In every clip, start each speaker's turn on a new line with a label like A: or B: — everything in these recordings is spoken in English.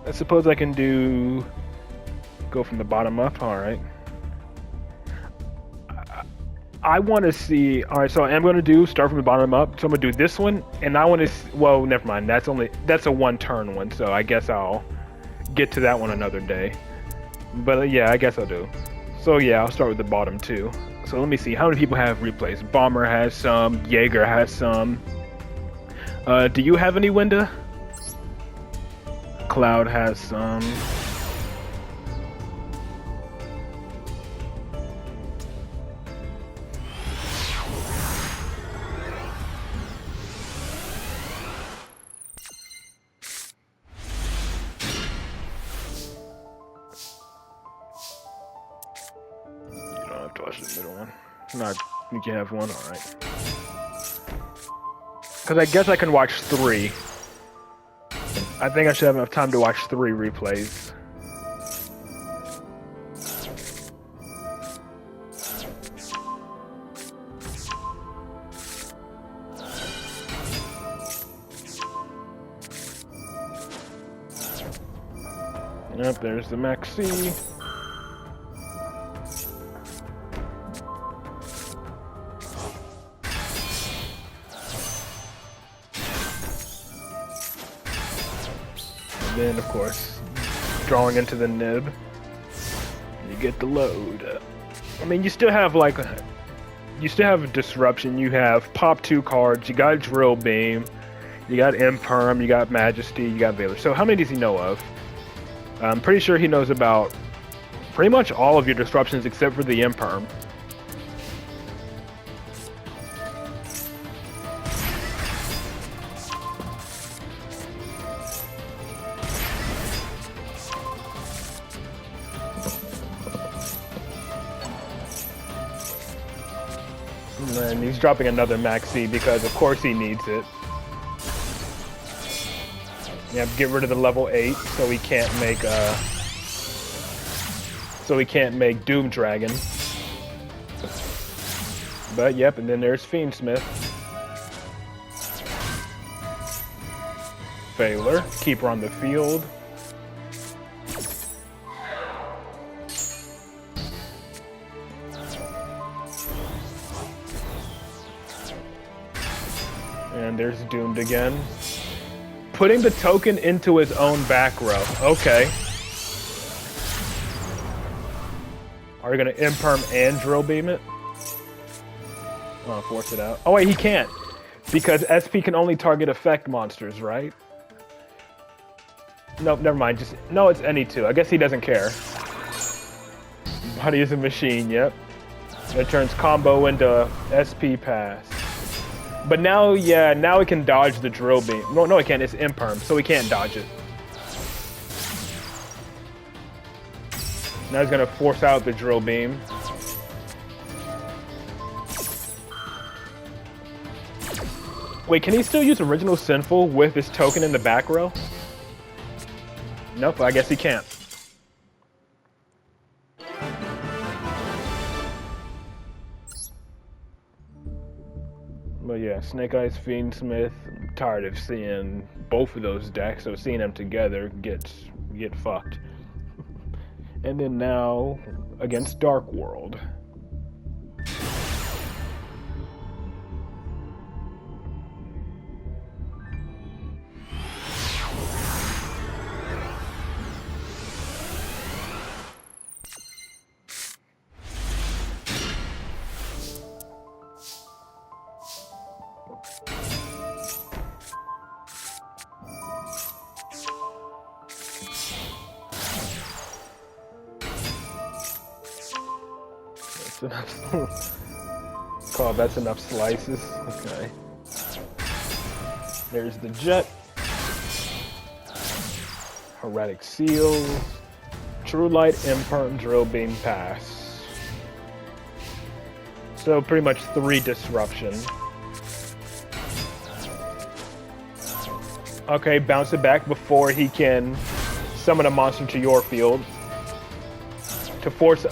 A: I suppose I can go from the bottom up. All right. I want to see. All right, so I am going to start from the bottom up. So I'm going to do this one, and I want to. Well, never mind. That's a one-turn one. So I guess I'll get to that one another day. But yeah, I guess I'll do. So yeah, I'll start with the bottom two. So let me see. How many people have replays? Bomber has some. Jaeger has some. Do you have any, Winda? Cloud has some. You don't have to watch the middle one. No, I think you have one. All right. Because I guess I can watch 3. I think I should have enough time to watch 3 replays. Yep, there's the Maxi. Then, of course, drawing into the nib, you get the load. I mean, you still have disruption. You have pop 2 cards. You got drill beam. You got imperm. You got majesty. You got Valor. So how many does he know of? I'm pretty sure he knows about pretty much all of your disruptions except for the imperm. And he's dropping another Maxi because of course he needs it. You have to get rid of the level 8 so he can't make Doom Dragon. But yep, and then there's Fiendsmith. Failure, Keeper on the field. And there's Doomed again. Putting the token into his own back row. Okay. Are you gonna imperm and drill beam it? Oh, force it out. Oh wait, he can't. Because SP can only target effect monsters, right? Nope, never mind. No, it's any 2. I guess he doesn't care. Body is a machine, yep. It turns combo into SP pass. But now, yeah, now he can dodge the drill beam. No, he can't. It's imperm, so he can't dodge it. Now he's gonna force out the drill beam. Wait, can he still use Original Sinful with his token in the back row? Nope, I guess he can't. But yeah, Snake Eyes, Fiendsmith. I'm tired of seeing both of those decks, so seeing them together get fucked. And then now against Dark World. Oh, that's enough slices. Okay. There's the jet. Heretic Seals. True Light, Imperm, Drill Beam, Pass. So pretty much 3 disruption. Okay, bounce it back before he can summon a monster to your field. To force...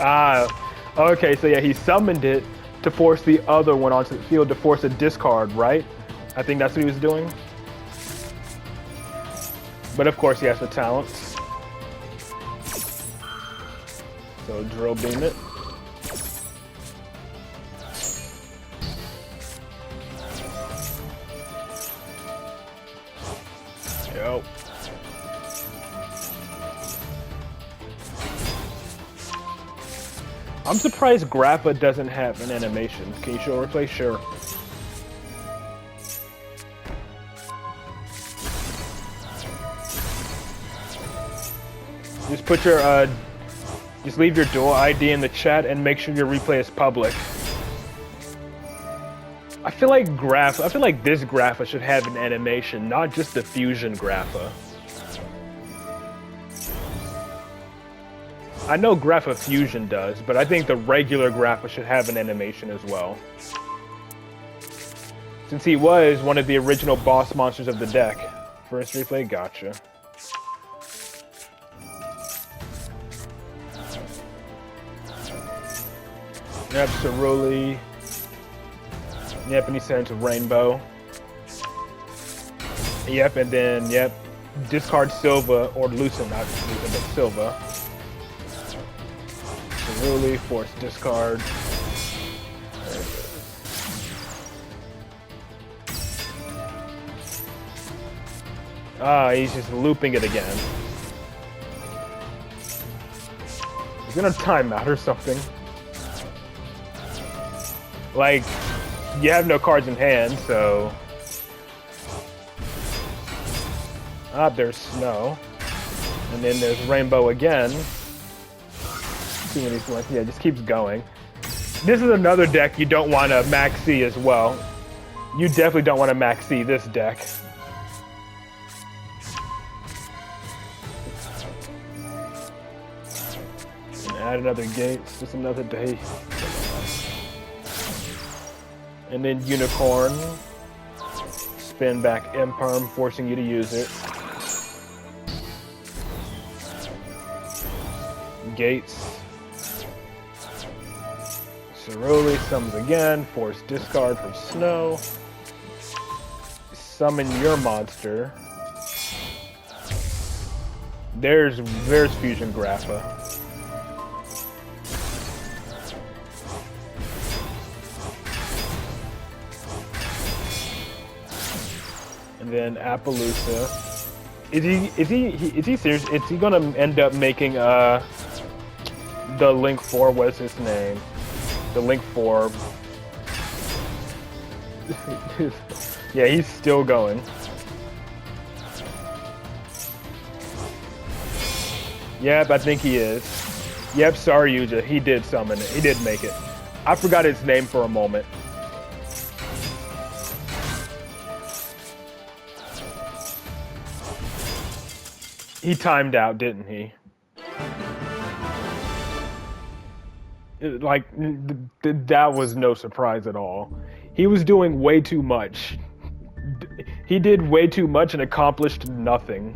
A: okay, so yeah, he summoned it to force the other one onto the field to force a discard, right? I think that's what he was doing. But of course he has the talents. So drill beam it. Yo. I'm surprised Grappa doesn't have an animation. Can you show replay? Sure. Just put your just leave your dual ID in the chat and make sure your replay is public. I feel like this Grappa should have an animation, not just the fusion Grappa. I know Grappa Fusion does, but I think the regular Grappa should have an animation as well. Since he was one of the original boss monsters of the deck. First replay, gotcha. Yep, Ceruli. Yep, and he sends Rainbow. Yep, and then, yep, discard Silva, or Lucent, not Lucent, but Silva. Ceruli, force discard. Ah, he's just looping it again. He's gonna time out or something. Like, you have no cards in hand, so... Ah, there's Snow. And then there's Rainbow again. See when he's like, yeah, just keeps going. This is another deck you don't want to max C as well. You definitely don't want to max C this deck. And add another gate, it's just another day. And then Unicorn, spin back Imperm, forcing you to use it. Gates. Ceruli summons again, force discard for Snow. Summon your monster. There's Fusion Grappa. And then Appaloosa. Is he serious? Is he gonna end up making the Link 4? What's his name? The Link 4. Yeah, he's still going. Yep, I think he is. Yep, sorry, Yuja. He did summon it. He did make it. I forgot his name for a moment. He timed out, didn't he? Like, that was no surprise at all. He was doing way too much. He did way too much and accomplished nothing.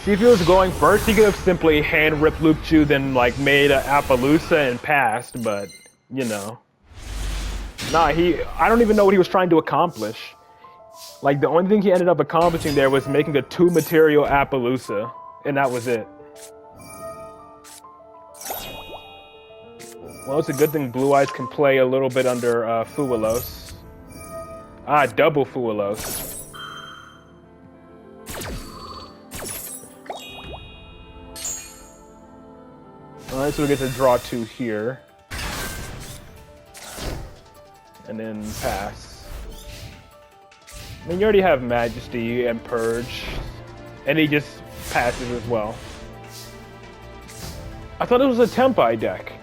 A: See, if he was going first, he could have simply hand-ripped Luke-Chu, then, like, made an Appaloosa and passed, but, you know. Nah, I don't even know what he was trying to accomplish. Like, the only thing he ended up accomplishing there was making a 2-material Appaloosa, and that was it. Well, it's a good thing Blue Eyes can play a little bit under Fuelos. Ah, double Fuelos. Alright, so we get to draw 2 here. And then pass. I mean, you already have Majesty and Purge. And he just passes as well. I thought it was a Tempai deck.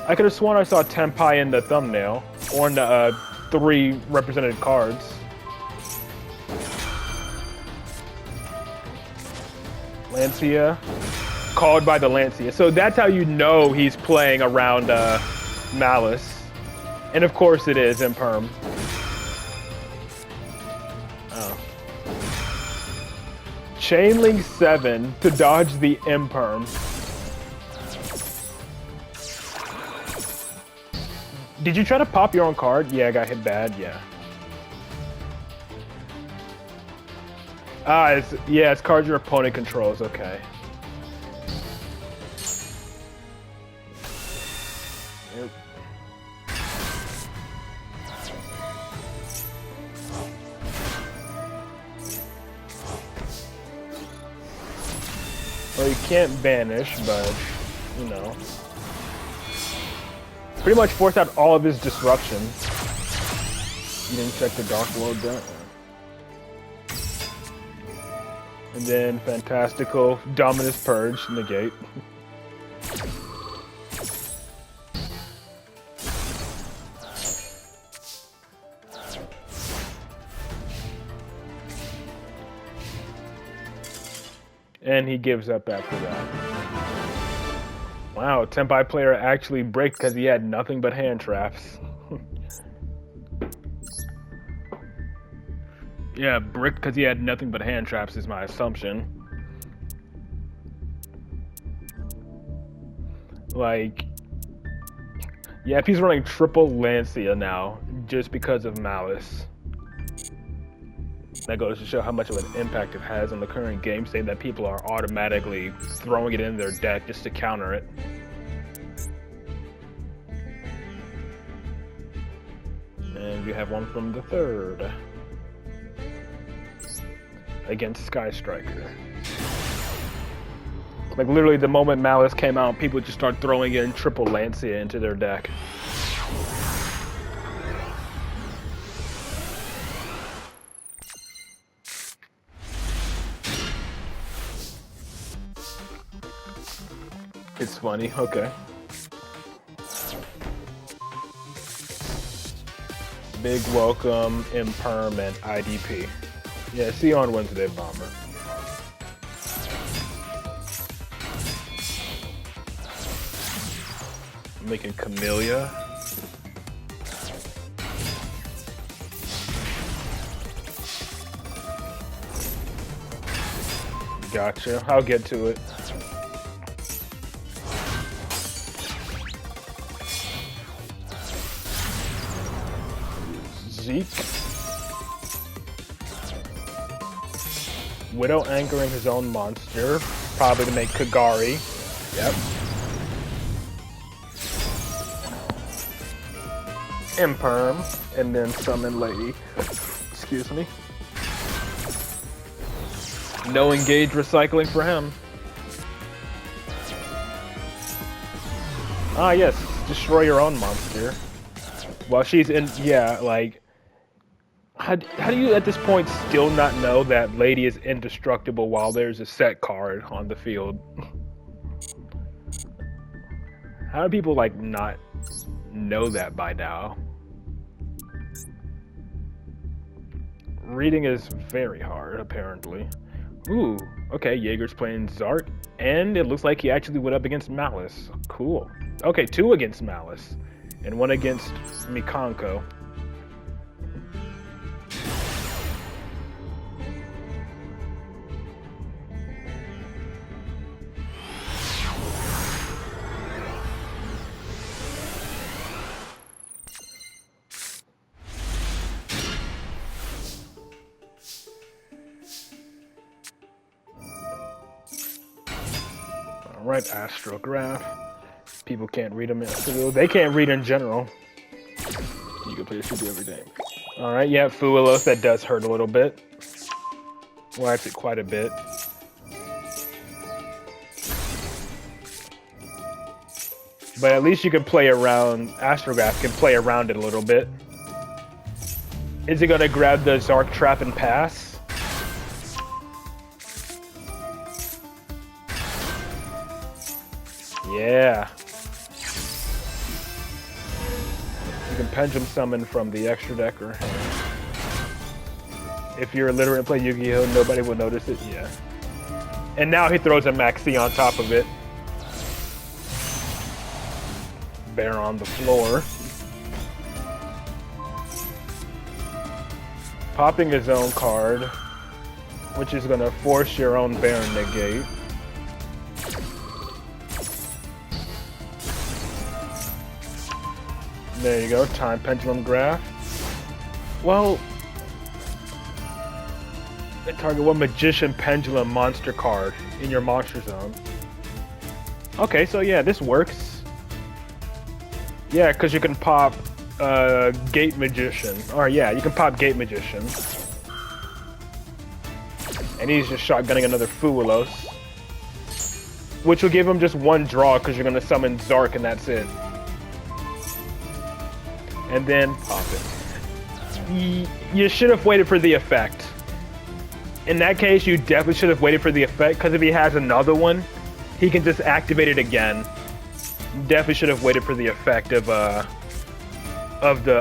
A: I could have sworn I saw Tempai in the thumbnail. Or in the 3 represented cards. Lancia. Called by the Lancia. So that's how you know he's playing around Malice. And of course it is Imperm. Oh. Chainlink 7 to dodge the Imperm. Did you try to pop your own card? Yeah, I got hit bad. Yeah. Ah, it's cards your opponent controls. Okay. Yep. Well, you can't banish, but you know, pretty much force out all of his disruption. You didn't check the Dark World down. And then Fantastical, Dominus Purge, negate. And he gives up after that. Wow, Tenpai player actually bricked because he had nothing but hand traps. Yeah, bricked because he had nothing but hand traps is my assumption. Like, yeah, if he's running triple Lancia now, just because of Malice. That goes to show how much of an impact it has on the current game state that people are automatically throwing it in their deck just to counter it. And you have one from the third. Against Sky Striker. Like literally the moment Malice came out, people just start throwing in triple Lancia into their deck. It's funny, okay. Big welcome, Imperm, and IDP. Yeah, see you on Wednesday, Bomber. I'm making Camellia. Gotcha, I'll get to it. Zeke. Widow anchoring his own monster, probably to make Kagari. Yep. Imperm, and then summon Lady. Excuse me. No engage recycling for him. Ah yes, destroy your own monster. Well, she's in, yeah, like, how do you at this point still not know that Lady is indestructible while there's a set card on the field? How do people, like, not know that by now? Reading is very hard, apparently. Ooh, okay, Jaeger's playing Zark, and it looks like he actually went up against Malice. Cool. Okay, 2 against Malice, and 1 against Mikanko. Alright, Astrograph. People can't read them in they can't read in general. You can play this every day. Alright, yeah, Fuelos, that does hurt a little bit. Well, actually quite a bit. But at least you can play around, Astrograph can play around it a little bit. Is he gonna grab the Zark Trap and pass? Yeah. You can Pendulum Summon from the extra deck or hand. If you're illiterate and play Yu-Gi-Oh, nobody will notice it, yeah. And now he throws a Maxi on top of it. Bear on the floor. Popping his own card, which is gonna force your own Baron negate. There you go, time pendulum graph. Well, target one magician pendulum monster card in your monster zone. Okay, so yeah, this works. Yeah, because you can pop Gate Magician. Or yeah, you can pop Gate Magician. And he's just shotgunning another Fuelos. Which will give him just one draw because you're going to summon Zark and that's it. And then pop it. You should have waited for the effect. In that case, you definitely should have waited for the effect because if he has another one, he can just activate it again. Definitely should have waited for the effect of the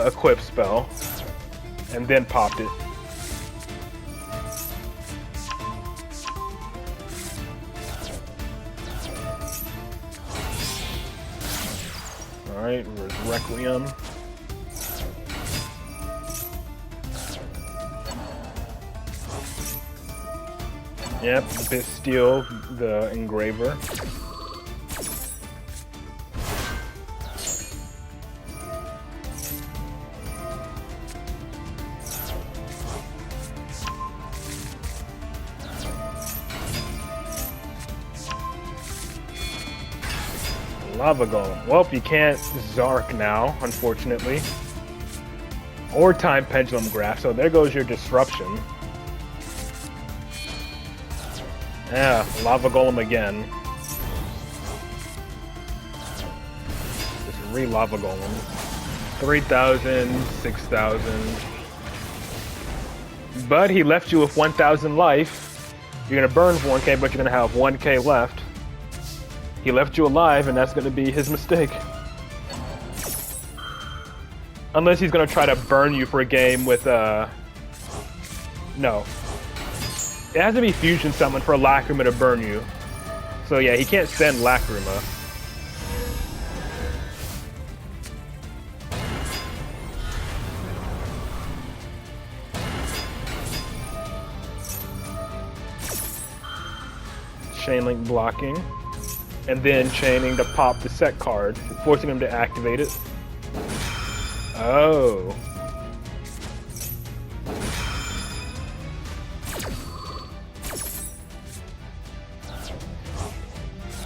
A: equip spell. And then popped it. Alright, Requiem. Yep, Bastille, the Engraver. Lava Golem. Well, you can't Zark now, unfortunately. Or Time Pendulum Graph, so there goes your Disruption. Yeah, Lava Golem again. Just re-Lava Golem. 3,000, 6,000. But he left you with 1,000 life. You're gonna burn for 1k, but you're gonna have 1k left. He left you alive, and that's gonna be his mistake. Unless he's gonna try to burn you for a game with, no. It has to be Fusion Summon for Lacrima to burn you. So yeah, he can't send Lacrima. Chain Link blocking. And then chaining to pop the set card, forcing him to activate it. Oh.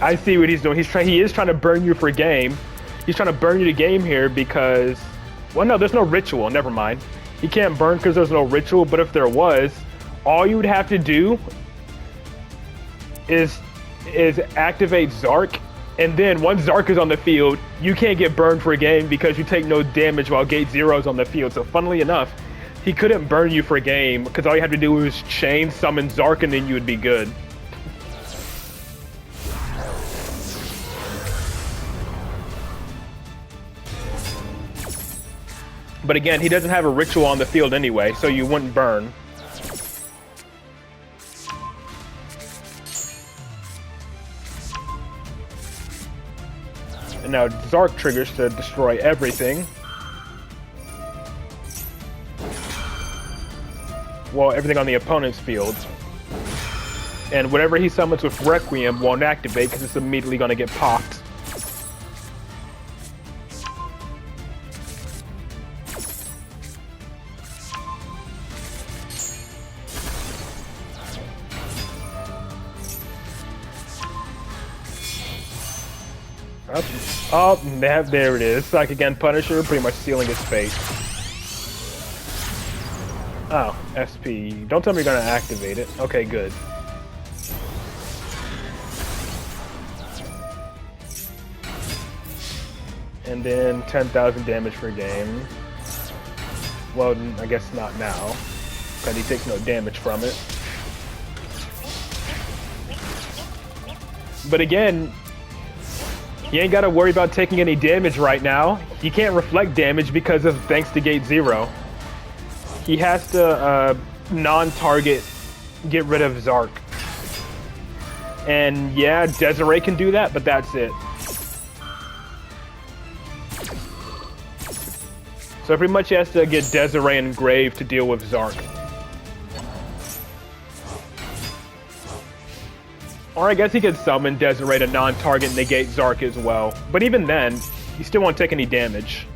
A: I see what he's doing. He is trying to burn you for a game. He's trying to burn you to game here because, well, no, there's no ritual. Never mind. He can't burn because there's no ritual. But if there was, all you would have to do is activate Zark, and then once Zark is on the field, you can't get burned for a game because you take no damage while Gate 0 is on the field. So funnily enough, he couldn't burn you for a game because all you have to do was chain summon Zark and then you would be good. But again, he doesn't have a ritual on the field anyway, so you wouldn't burn. And now Zark triggers to destroy everything. Well, everything on the opponent's field. And whatever he summons with Requiem won't activate because it's immediately going to get popped. Oh, there it is. Psychic again, Punisher, pretty much sealing his fate. Oh, SP. Don't tell me you're gonna activate it. Okay, good. And then 10,000 damage per game. Well, I guess not now, because he takes no damage from it. But again, you ain't gotta worry about taking any damage right now. You can't reflect damage because of thanks to Gate 0. He has to non-target get rid of Zark. And yeah, Desiree can do that, but that's it. So pretty much he has to get Desiree and Grave to deal with Zark. Or I guess he could summon Desiree to non-target negate Zark as well. But even then, you still won't take any damage.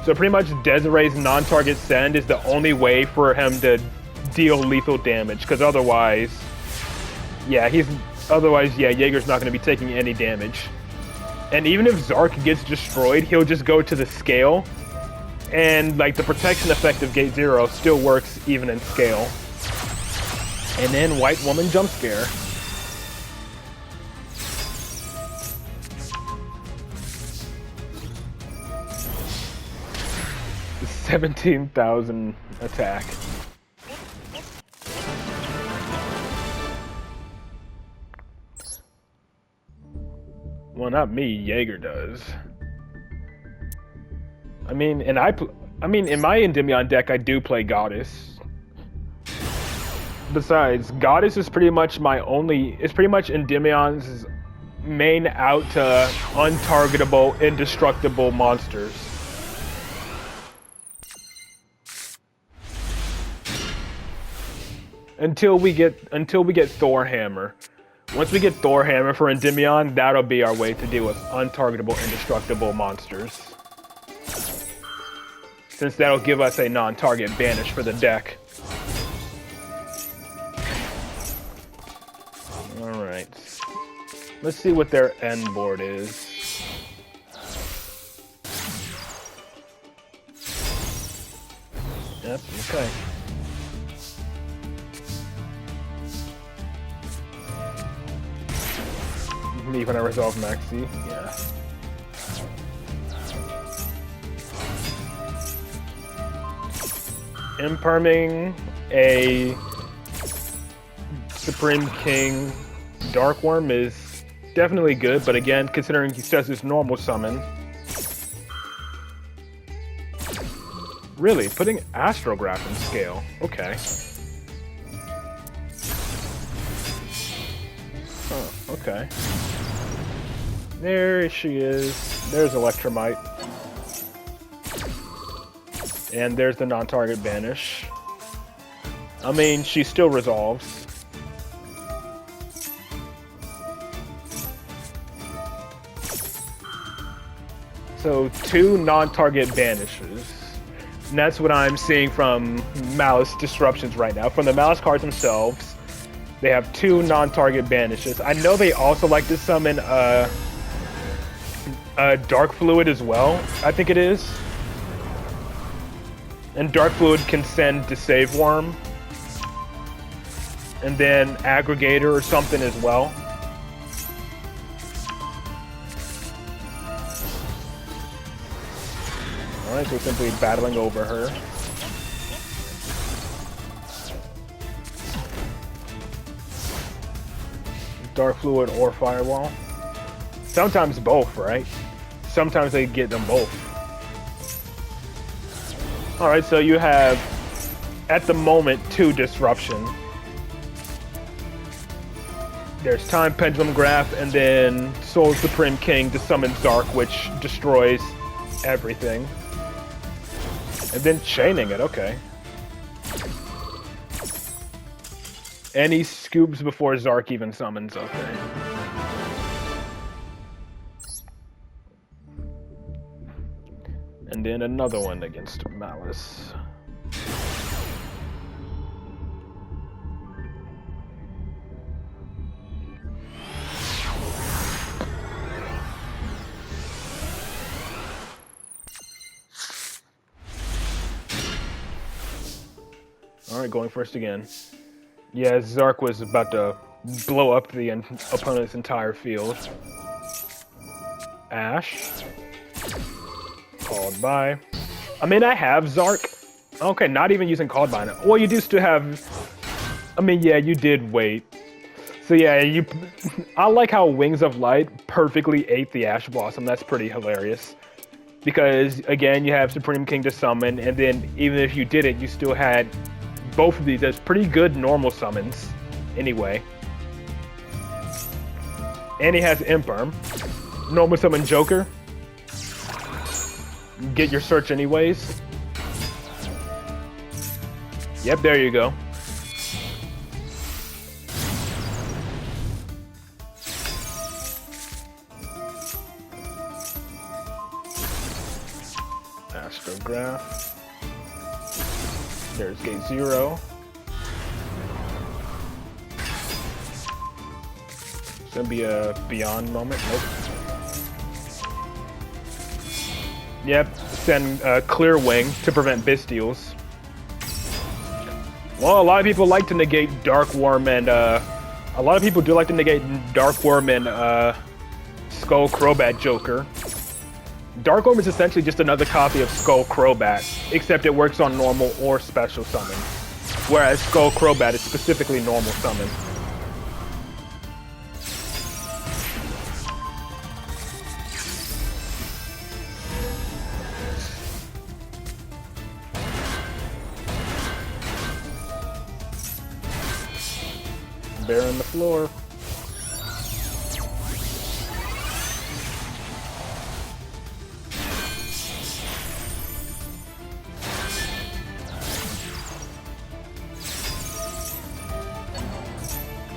A: So pretty much Desiree's non-target send is the only way for him to deal lethal damage, because otherwise, yeah, Jaeger's not going to be taking any damage. And even if Zark gets destroyed, he'll just go to the scale, and like the protection effect of Gate 0 still works even in scale. And then White Woman jump scare. 17,000 attack. Well, not me. Jaeger does. I mean, in my Endymion deck, I do play Goddess. Besides, Goddess is pretty much it's pretty much Endymion's main out to untargetable, indestructible monsters. Until we get Thor Hammer. Once we get Thor Hammer for Endymion, that'll be our way to deal with untargetable, indestructible monsters. Since that'll give us a non-target banish for the deck. Alright. Let's see what their end board is. Yep, okay. Me when I resolve Maxi, yeah. Imperming a Supreme King Dark Worm is definitely good, but again, considering he says his normal summon. Really, putting Astrograph in scale, okay. Oh, okay. There she is. There's Electromite. And there's the non-target banish. I mean, she still resolves. So 2 non-target banishes. And that's what I'm seeing from Malice Disruptions right now. From the Malice cards themselves, they have 2 non-target banishes. I know they also like to summon a Dark Fluid as well, I think it is. And Dark Fluid can send to Save Worm. And then Aggregator or something as well. Alright, so simply battling over her. Dark Fluid or Firewall. Sometimes both, right? Sometimes they get them both. Alright, so you have, at the moment, 2 Disruption. There's Time Pendulum Graph, and then Soul Supreme King to summon Zark, which destroys everything. And then chaining it, okay. And he scoops before Zark even summons, okay. And then another one against Malice. Alright, going first again. Yeah, Zark was about to blow up the opponent's entire field. Ash. Called by. I mean, I have Zark. Okay, not even using Called by. Well, you do still have... I mean, yeah, you did wait. So yeah, I like how Wings of Light perfectly ate the Ash Blossom. That's pretty hilarious. Because, again, you have Supreme King to summon, and then even if you did it, you still had both of these as pretty good normal summons. Anyway. And he has Imperm. Normal summon Joker. Get your search anyways. Yep, there you go. There's gate 0. It's gonna be a beyond moment. Nope. Yep, send clear wing to prevent Bystials. Well, a lot of people like to negate Dark Worm and a lot of people do like to negate Dark Worm and Skull Crobat Joker. Dark Worm is essentially just another copy of Skull Crobat, except it works on normal or special summon, whereas Skull Crobat is specifically normal summon. Bear on the floor.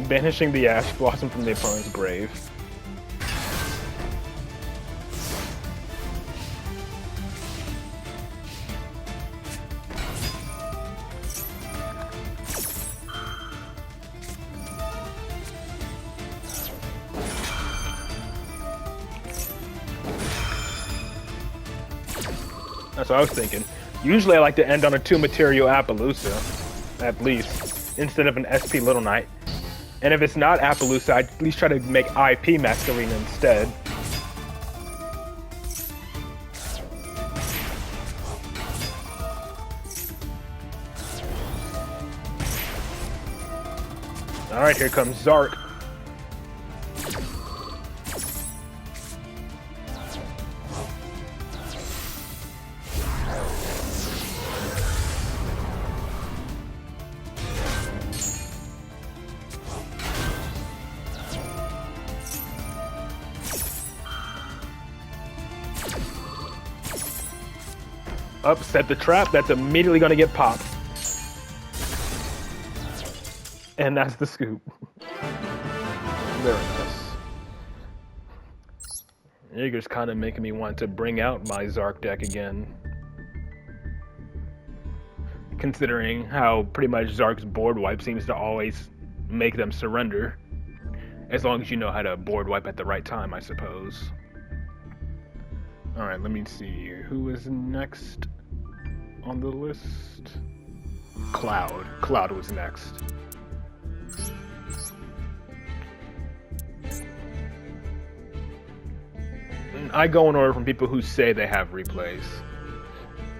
A: Banishing the Ash Blossom from the opponent's grave. That's what I was thinking. Usually I like to end on a 2-material Appaloosa, at least, instead of an SP Little Knight. And if it's not Appaloosa, I'd at least try to make IP Masquerena instead. Alright, here comes Zark. Set the trap, that's immediately going to get popped. And that's the scoop. Very nice. Jaeger's kind of making me want to bring out my Zark deck again. Considering how pretty much Zark's board wipe seems to always make them surrender. As long as you know how to board wipe at the right time, I suppose. Alright, let me see. Who is next on the list? Cloud. Cloud was next. I go in order from people who say they have replays.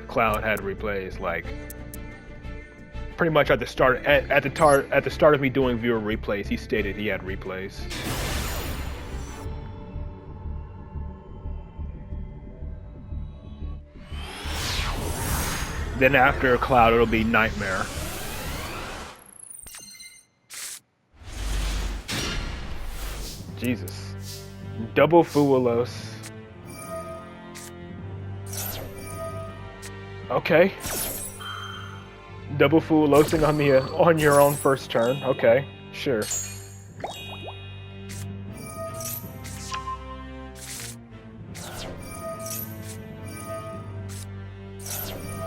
A: Cloud had replays like pretty much at the start at the start of me doing viewer replays. He stated he had replays. Then after Cloud, it'll be Nightmare. Jesus. Double Fuelos. Okay. Double Fuelosing on your own first turn. Okay, sure.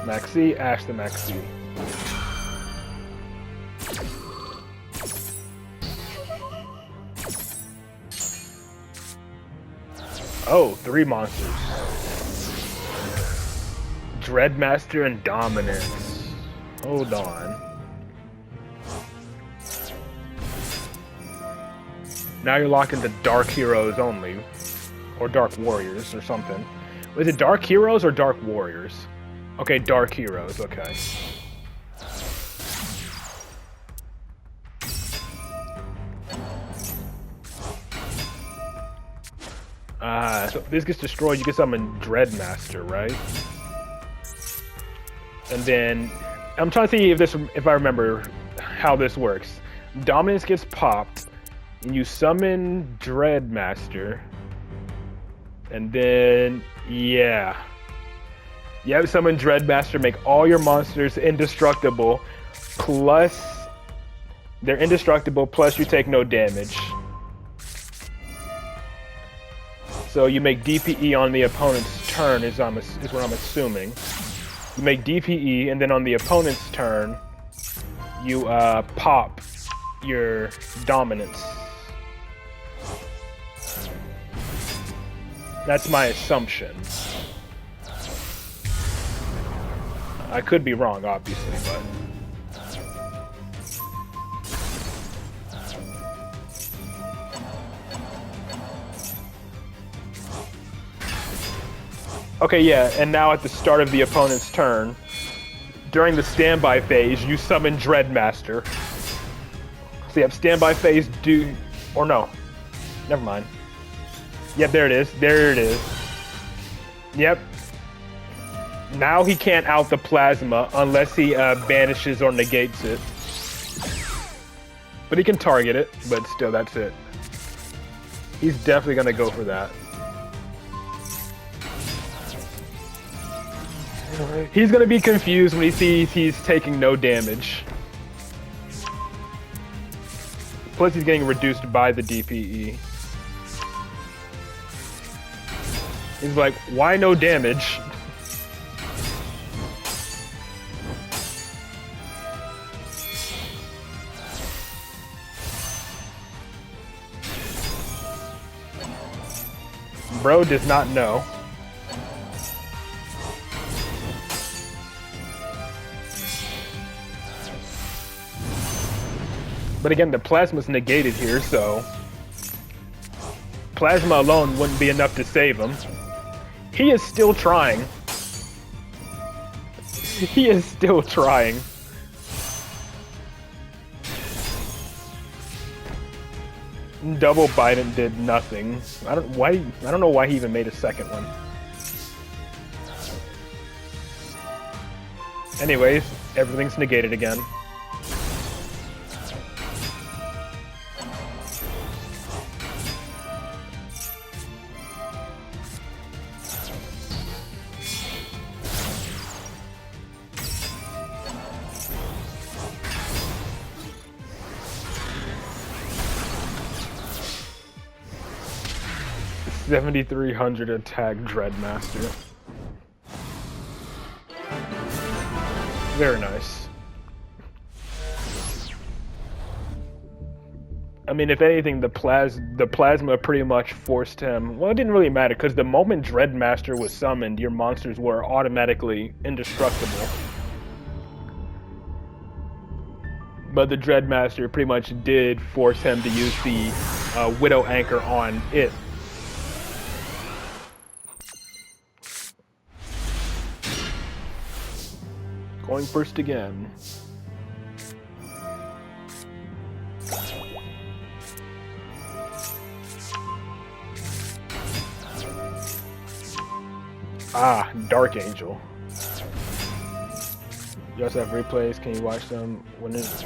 A: Maxi, Ash the Maxi. Oh, 3 monsters. Dreadmaster and Dominance. Hold on. Now you're locked into Dark Heroes only. Or Dark Warriors or something. Was it Dark Heroes or Dark Warriors? Okay, Dark Heroes, okay. So if this gets destroyed, you get summon Dreadmaster, right? And then, I'm trying to see if I remember how this works. Dominance gets popped, and you summon Dreadmaster. And then, yeah. You have to summon Dreadmaster, make all your monsters indestructible, plus they're indestructible, plus you take no damage. So you make DPE on the opponent's turn is what I'm assuming. You make DPE, and then on the opponent's turn, you pop your dominance. That's my assumption. I could be wrong, obviously, but... Okay, yeah, and now at the start of the opponent's turn, during the standby phase, you summon Dreadmaster. So you have standby phase, or no, never mind. Yep, there it is, there it is. Yep. Now he can't out the plasma unless he banishes or negates it. But he can target it, but still, that's it. He's definitely gonna go for that. He's gonna be confused when he sees he's taking no damage. Plus he's getting reduced by the DPE. He's like, why no damage? Bro does not know. But again, the plasma's negated here, so plasma alone wouldn't be enough to save him. He is still trying. He is still trying. Double Biden did nothing. I don't know why he even made a second one. Anyways, everything's negated again. $7,300 attack Dreadmaster. Very nice. I mean, if anything, the plasma pretty much forced him. Well, it didn't really matter because the moment Dreadmaster was summoned, your monsters were automatically indestructible. But the Dreadmaster pretty much did force him to use the Widow Anchor on it. Going first again. Ah, Dark Angel. You also have replays. Can you watch them when it's...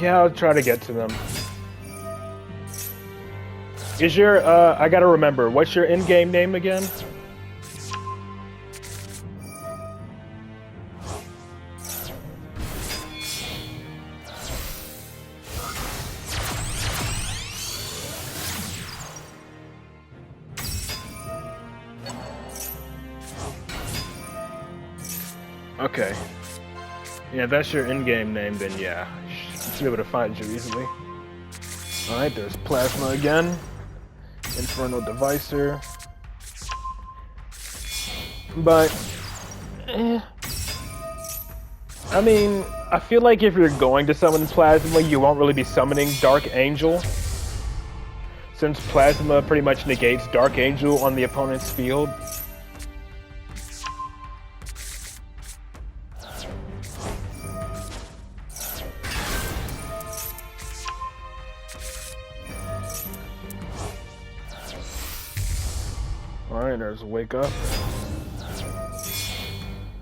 A: Yeah, I'll try to get to them. Is your, I gotta remember, what's your in-game name again? Okay. Yeah, if that's your in-game name, then yeah. You should be able to find you easily. Alright, there's Plasma again. Infernal Devicer. But... I mean, I feel like if you're going to summon Plasma, you won't really be summoning Dark Angel. Since Plasma pretty much negates Dark Angel on the opponent's field. Alright, there's Wake Up.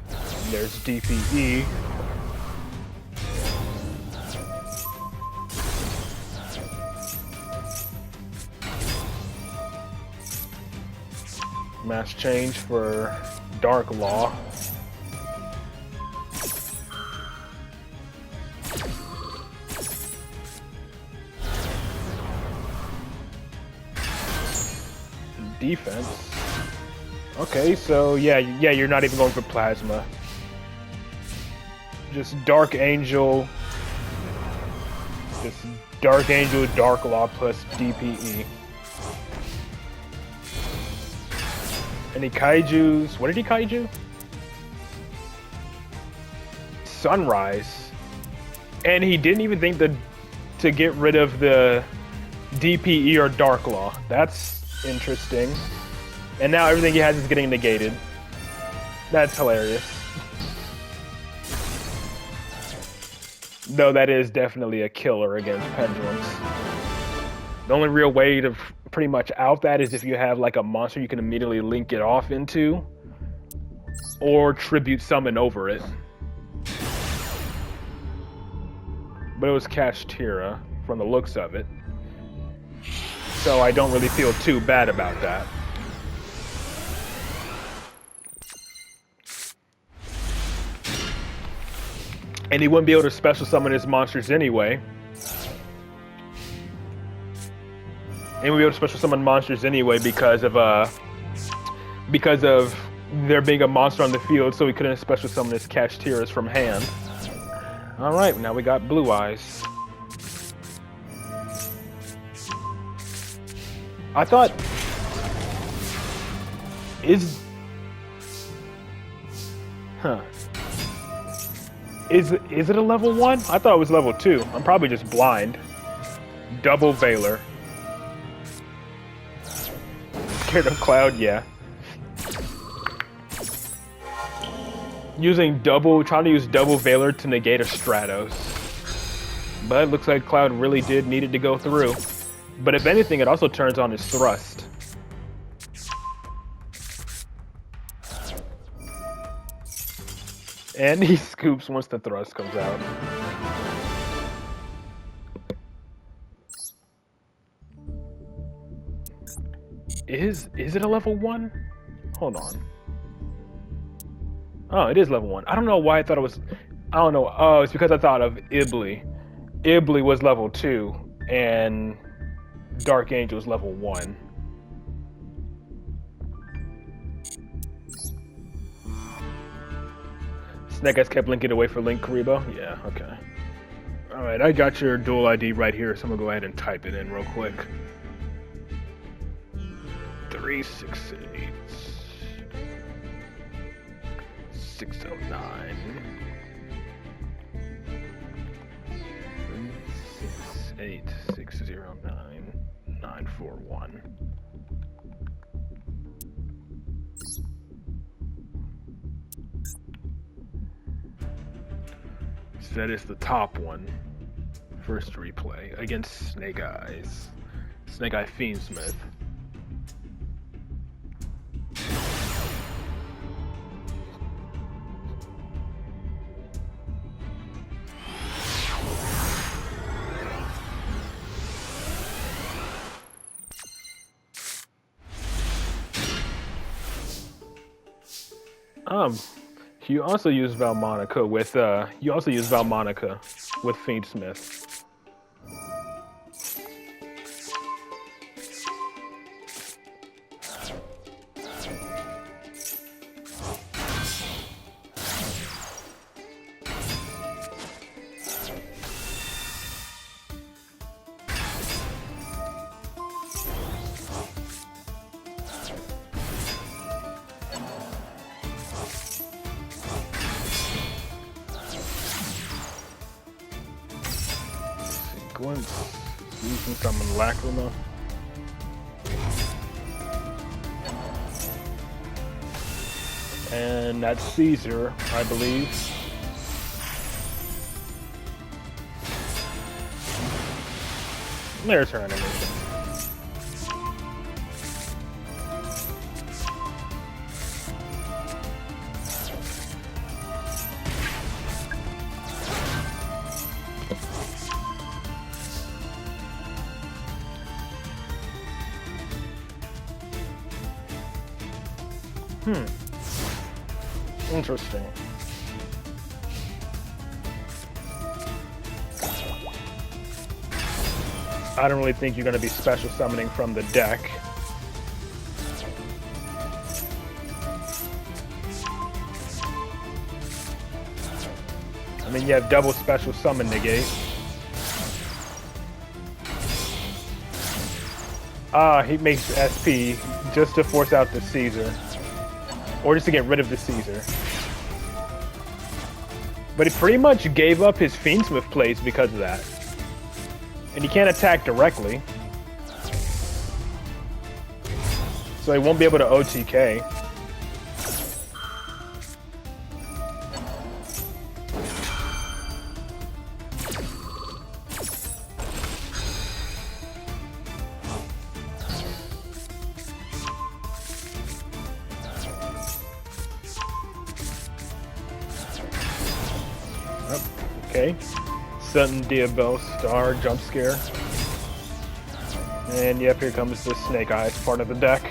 A: And there's DPE. Mass Change for Dark Law. Defense. Okay, so yeah, you're not even going for Plasma. Just Dark Angel. Just Dark Angel, Dark Law plus DPE. Any kaijus? What did he kaiju? Sunrise. And he didn't even think to get rid of the DPE or Dark Law. That's interesting. And now everything he has is getting negated. That's hilarious. Though that is definitely a killer against pendulums. The only real way to pretty much out that is if you have like a monster you can immediately link it off into, or tribute summon over it. But it was Kashtira from the looks of it, so I don't really feel too bad about that. And he wouldn't be able to special summon his monsters anyway. And we'll be able to special summon monsters anyway because of there being a monster on the field, so we couldn't special summon his Kashtiras from hand. Alright, now we got Blue Eyes. I thought... Is it a level 1? I thought it was level 2. I'm probably just blind. Double Veiler. Scared of Cloud, yeah. Trying to use double Veiler to negate a Stratos. But it looks like Cloud really did need it to go through. But if anything, it also turns on his thrust. And he scoops once the thrust comes out. Is it a level 1? Hold on. Oh, it is level 1. I don't know why I thought it was... I don't know. Oh, it's because I thought of Ibli. Ibli was level 2, and Dark Angel was level 1. Snake Eyes kept linking away for Link Karibo? Yeah, okay. Alright, I got your dual ID right here, so I'm gonna go ahead and type it in real quick. 368 609 368 609 941. So that is the top one. First replay against Snake Eyes. Snake Eye Fiendsmith. You also use Valmonica with Fiendsmith. Using some Lacrima. And that's Caesar, I believe. There's her animation. Interesting. I don't really think you're going to be special summoning from the deck. And then you have double special summon negate. He makes SP just to force out the Caesar. Or just to get rid of the Caesar. But he pretty much gave up his Fiendsmith plays because of that. And he can't attack directly. So he won't be able to OTK. Okay. Sudden Diabell Star jump scare. And yep, here comes the Snake Eyes part of the deck.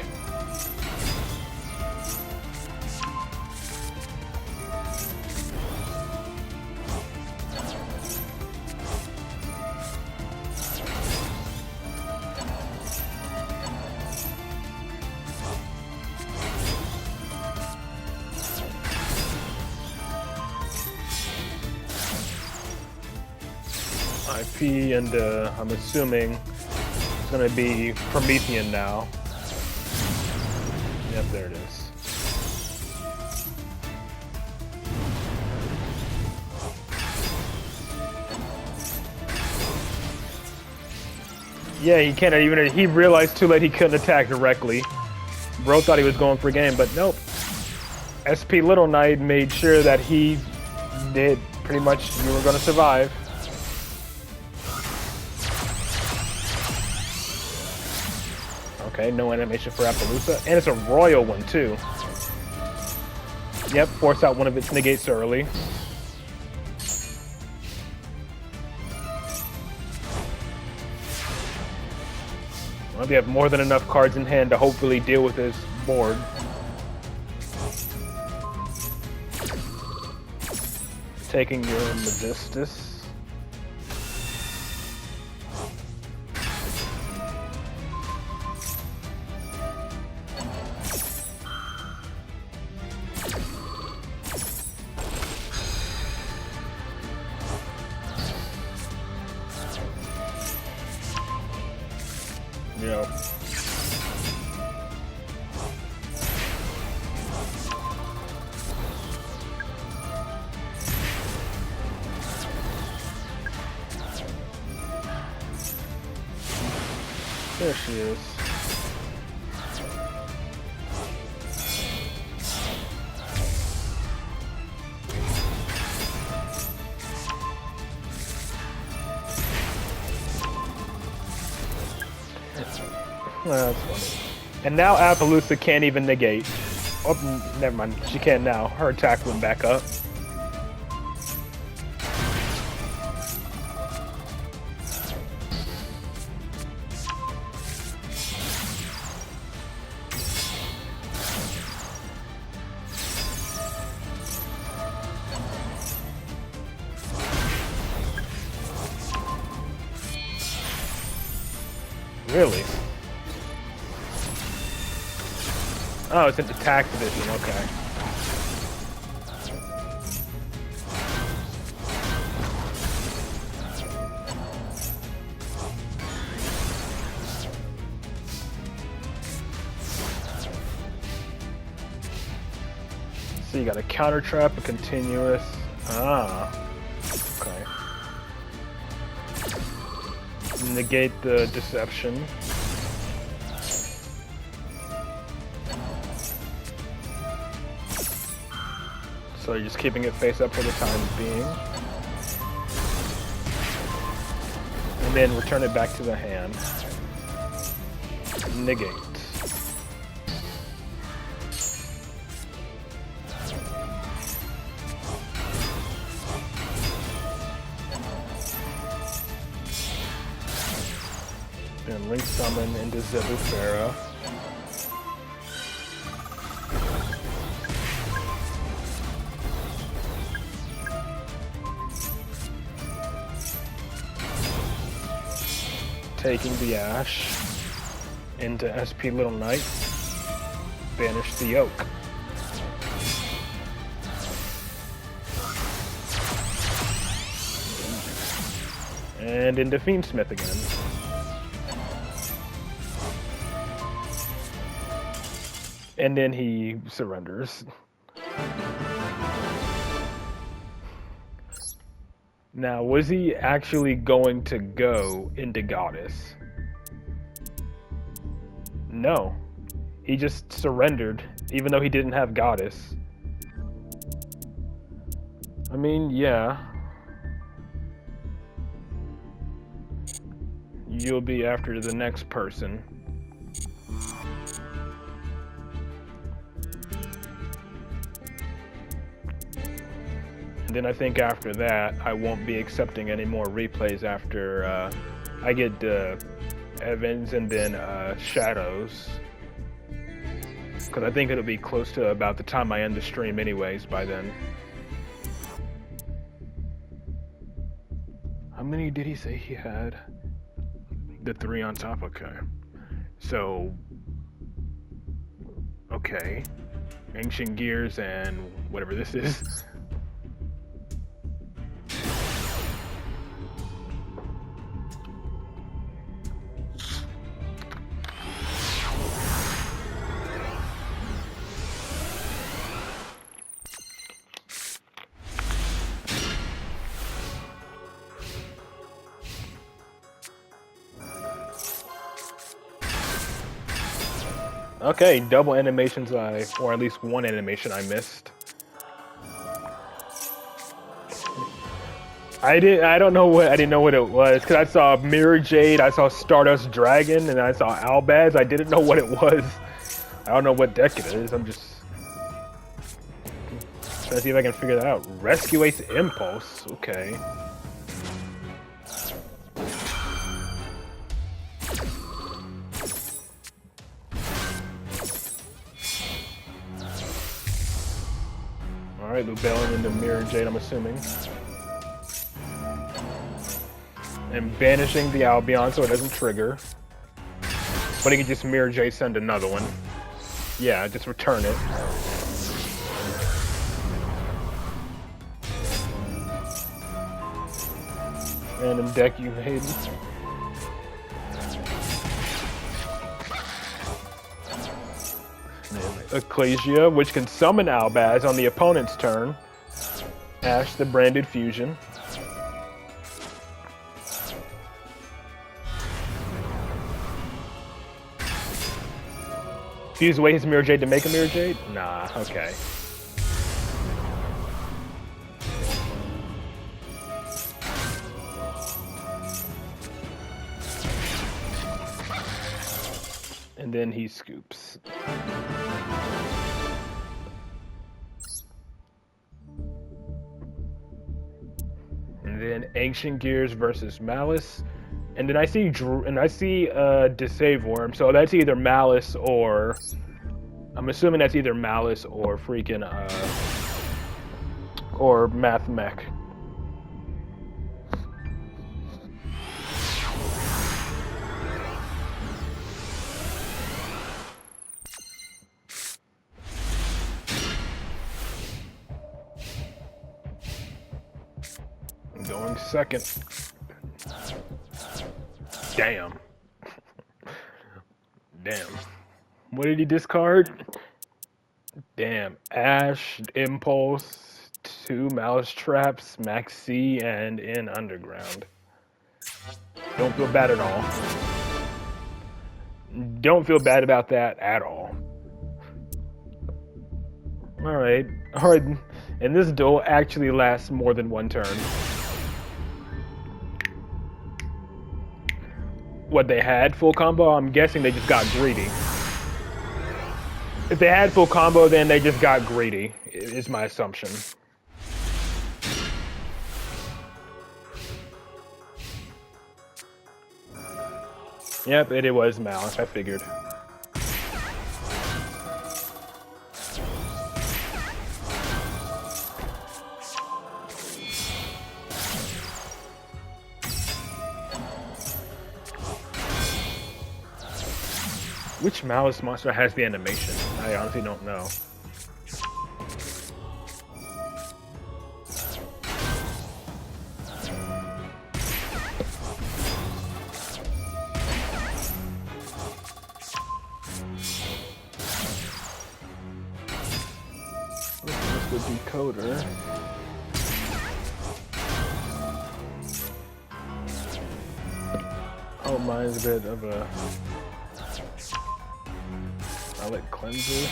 A: IP and I'm assuming it's gonna be Promethean now. Yep, there it is. Yeah, he can't even. He realized too late he couldn't attack directly. Bro thought he was going for a game, but nope. SP Little Knight made sure that he did pretty much. You were gonna survive. Okay, no animation for Appaloosa. And it's a royal one, too. Yep, force out one of its negates early. Well, we have more than enough cards in hand to hopefully deal with his board. Taking your Magistus. Yep. There she is. Well, that's funny. And now Appaloosa can't even negate. Oh, never mind. She can now. Her attack went back up. Really? Oh, it's an attack division, okay. So you got a counter trap, a continuous. Okay. Negate the deception. So you're just keeping it face up for the time being. And then return it back to the hand. Negate. Then link summon into Zebufera. Taking the Ash into SP Little Knight. Banish the Yoke. And into Fiendsmith again. And then he surrenders. Now, was he actually going to go into Goddess? No. He just surrendered, even though he didn't have Goddess. I mean, yeah. You'll be after the next person. And then I think after that, I won't be accepting any more replays after I get Evans and then Shadows. Because I think it'll be close to about the time I end the stream anyways by then. How many did he say he had? The 3 on top, okay. So, okay. Ancient Gears and whatever this is. Okay, double animations or at least one animation I missed. I didn't know what it was, because I saw Mirror Jade, I saw Stardust Dragon, and I saw Albaz. I didn't know what it was. I don't know what deck it is, I'm just trying to see if I can figure that out. Rescue Ace Impulse, okay. Alright, Lubellin into Mirror Jade, I'm assuming. And banishing the Albion so it doesn't trigger. But he can just Mirror Jade send another one. Yeah, just return it. Random deck you made. Ecclesia, which can summon Albaz on the opponent's turn. Ash the Branded Fusion. Fuse away his Mirror Jade to make a Mirror Jade? Nah, okay. And then he scoops. And then Ancient Gears versus Malice. And then I see Deceive Worm, so that's either Malice or I'm assuming that's either Malice or freaking or Math Mech. I'm going second. Damn. Damn. What did he discard? Damn. Ash, Impulse, 2 Malice Traps, Max C, and in Underground. Don't feel bad at all. Don't feel bad about that at all. Alright. Alright. And this duel actually lasts more than one turn. What, they had full combo? I'm guessing they just got greedy. If they had full combo, then they just got greedy, is my assumption. Yep, it was Malice, I figured. Which Malice monster has the animation? I honestly don't know. the decoder. Oh, mine's a bit of a palette cleanser.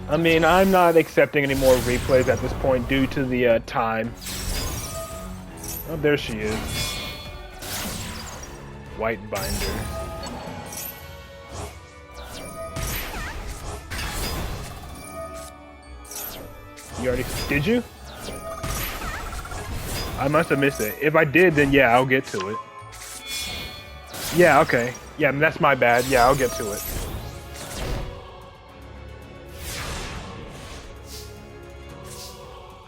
A: I mean, I'm not accepting any more replays at this point due to the time. Oh, there she is. White binder. You already did you? I must have missed it. If I did, then yeah, I'll get to it. Yeah, okay. Yeah, that's my bad. Yeah, I'll get to it.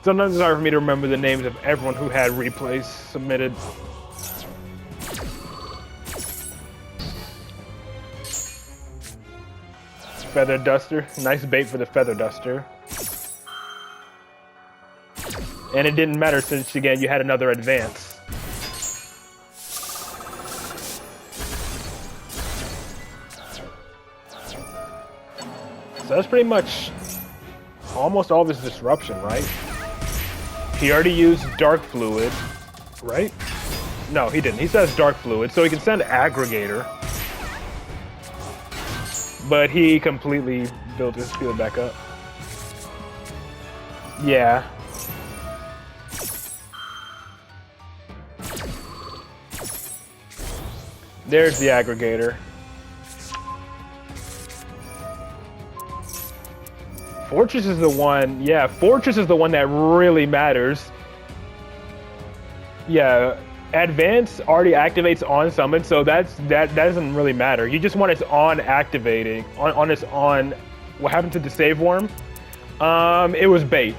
A: Sometimes it's hard for me to remember the names of everyone who had replays submitted. Feather duster. Nice bait for the feather duster. And it didn't matter since, again, you had another advance. So that's pretty much almost all of his disruption, right? He already used Dark Fluid, right? No, he didn't. He says Dark Fluid, so he can send Aggregator. But he completely built his field back up. Yeah. There's the Aggregator. Fortress is the one, yeah, Fortress is the one that really matters. Yeah, Advance already activates on summon, so that doesn't really matter. You just want its on activating, on its on. What happened to the save worm? It was bait.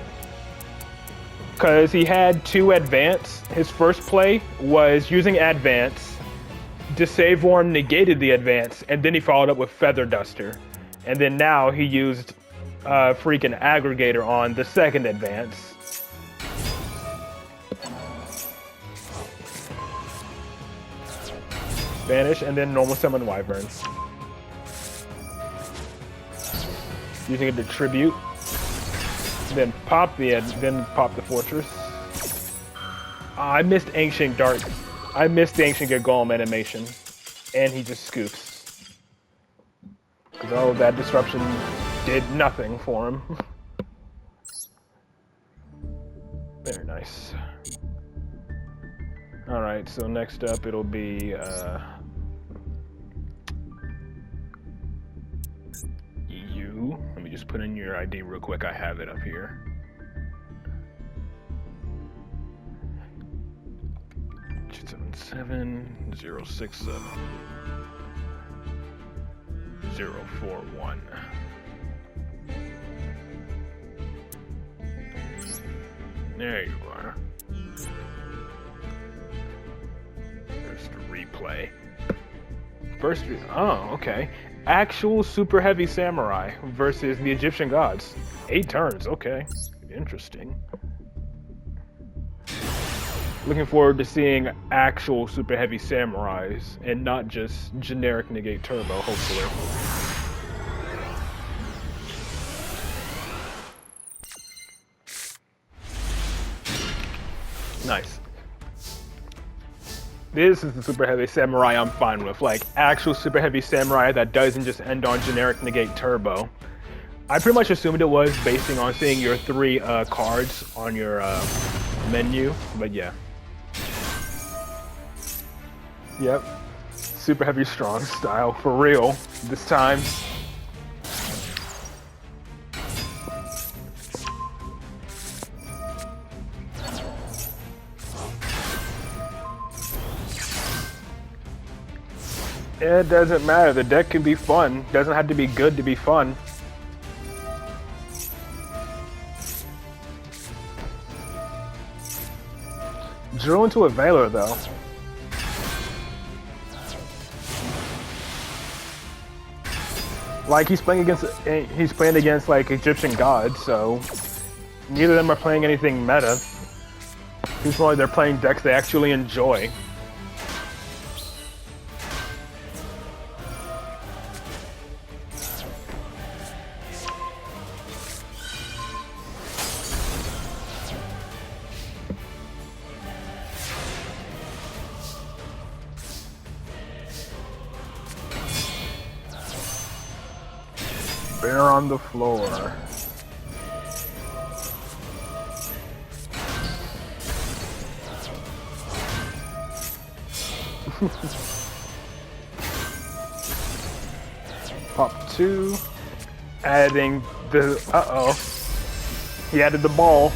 A: Because he had 2 advance. His first play was using advance. The save worm negated the advance, and then he followed up with Feather Duster. And then now he used freaking Aggregator on the second advance. Vanish and then normal summon Wyvern. Using it to tribute. Then pop the Fortress. I missed Ancient Dark. I missed the Ancient Golem animation. And he just scoops. Because all of that disruption did nothing for him. Very nice. Alright, so next up it'll be you. Let me just put in your ID real quick. I have it up here. Seven 067 041. There you are. First replay. Oh, okay. Actual super heavy samurai versus the Egyptian gods. 8 turns, okay. Interesting. Looking forward to seeing actual super heavy samurais and not just generic negate turbo, hopefully. Nice. This is the super heavy samurai I'm fine with. Like, actual super heavy samurai that doesn't just end on generic negate turbo. I pretty much assumed it was basing on seeing your 3 cards on your menu, but yeah. Yep. Super heavy strong style, for real, this time. It doesn't matter, the deck can be fun. Doesn't have to be good to be fun. Drew into a Veiler though. Like he's playing against like Egyptian gods, so neither of them are playing anything meta. It's more like they're playing decks they actually enjoy. Bear on the floor. Pop 2. Adding the... Uh-oh. He added the ball.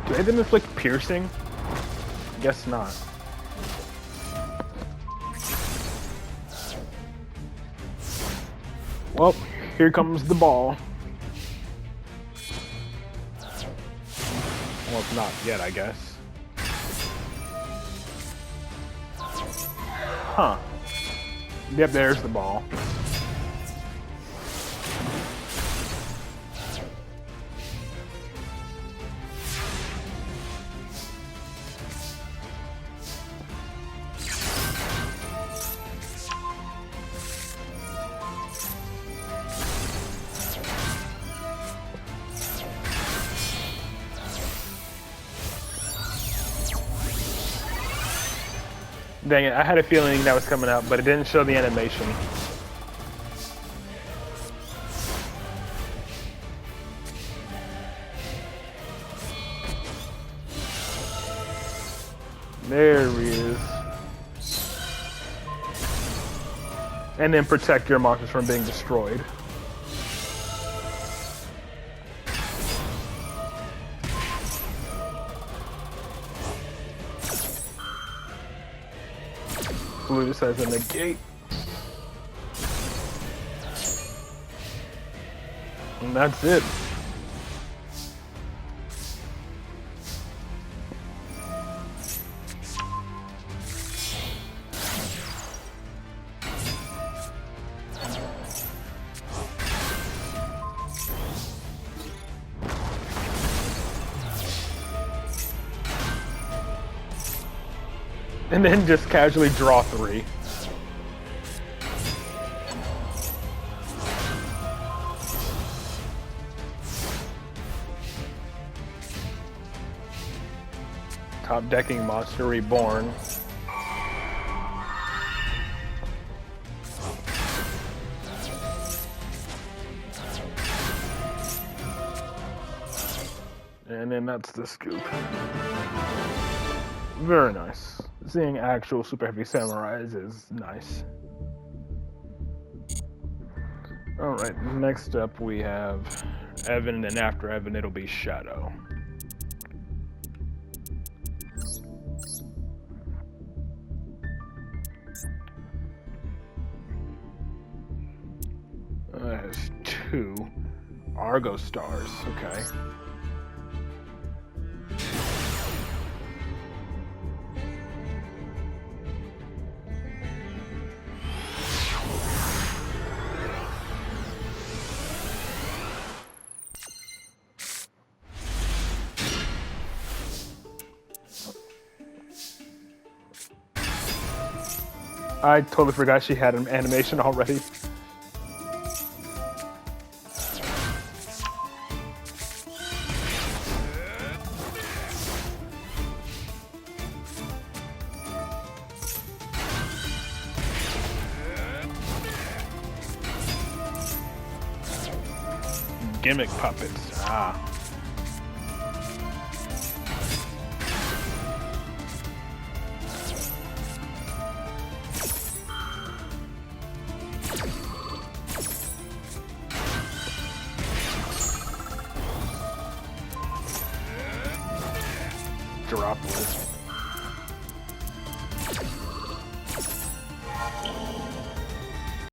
A: Do any of them inflict piercing? Guess not. Well, here comes the ball. Well, it's not yet, I guess. Huh. Yep, there's the ball. Dang it, I had a feeling that was coming out, but it didn't show the animation. There he is. And then protect your monsters from being destroyed. Blue just has a negate. And that's it. And then just casually draw 3. Top decking monster reborn. And then that's the scoop. Very nice. Seeing actual super heavy samurais is nice. Alright, next up we have Evan, and then after Evan it'll be Shadow. That has 2 Argo stars, okay. I totally forgot she had an animation already. Gimmick puppets. Ah. Droplet.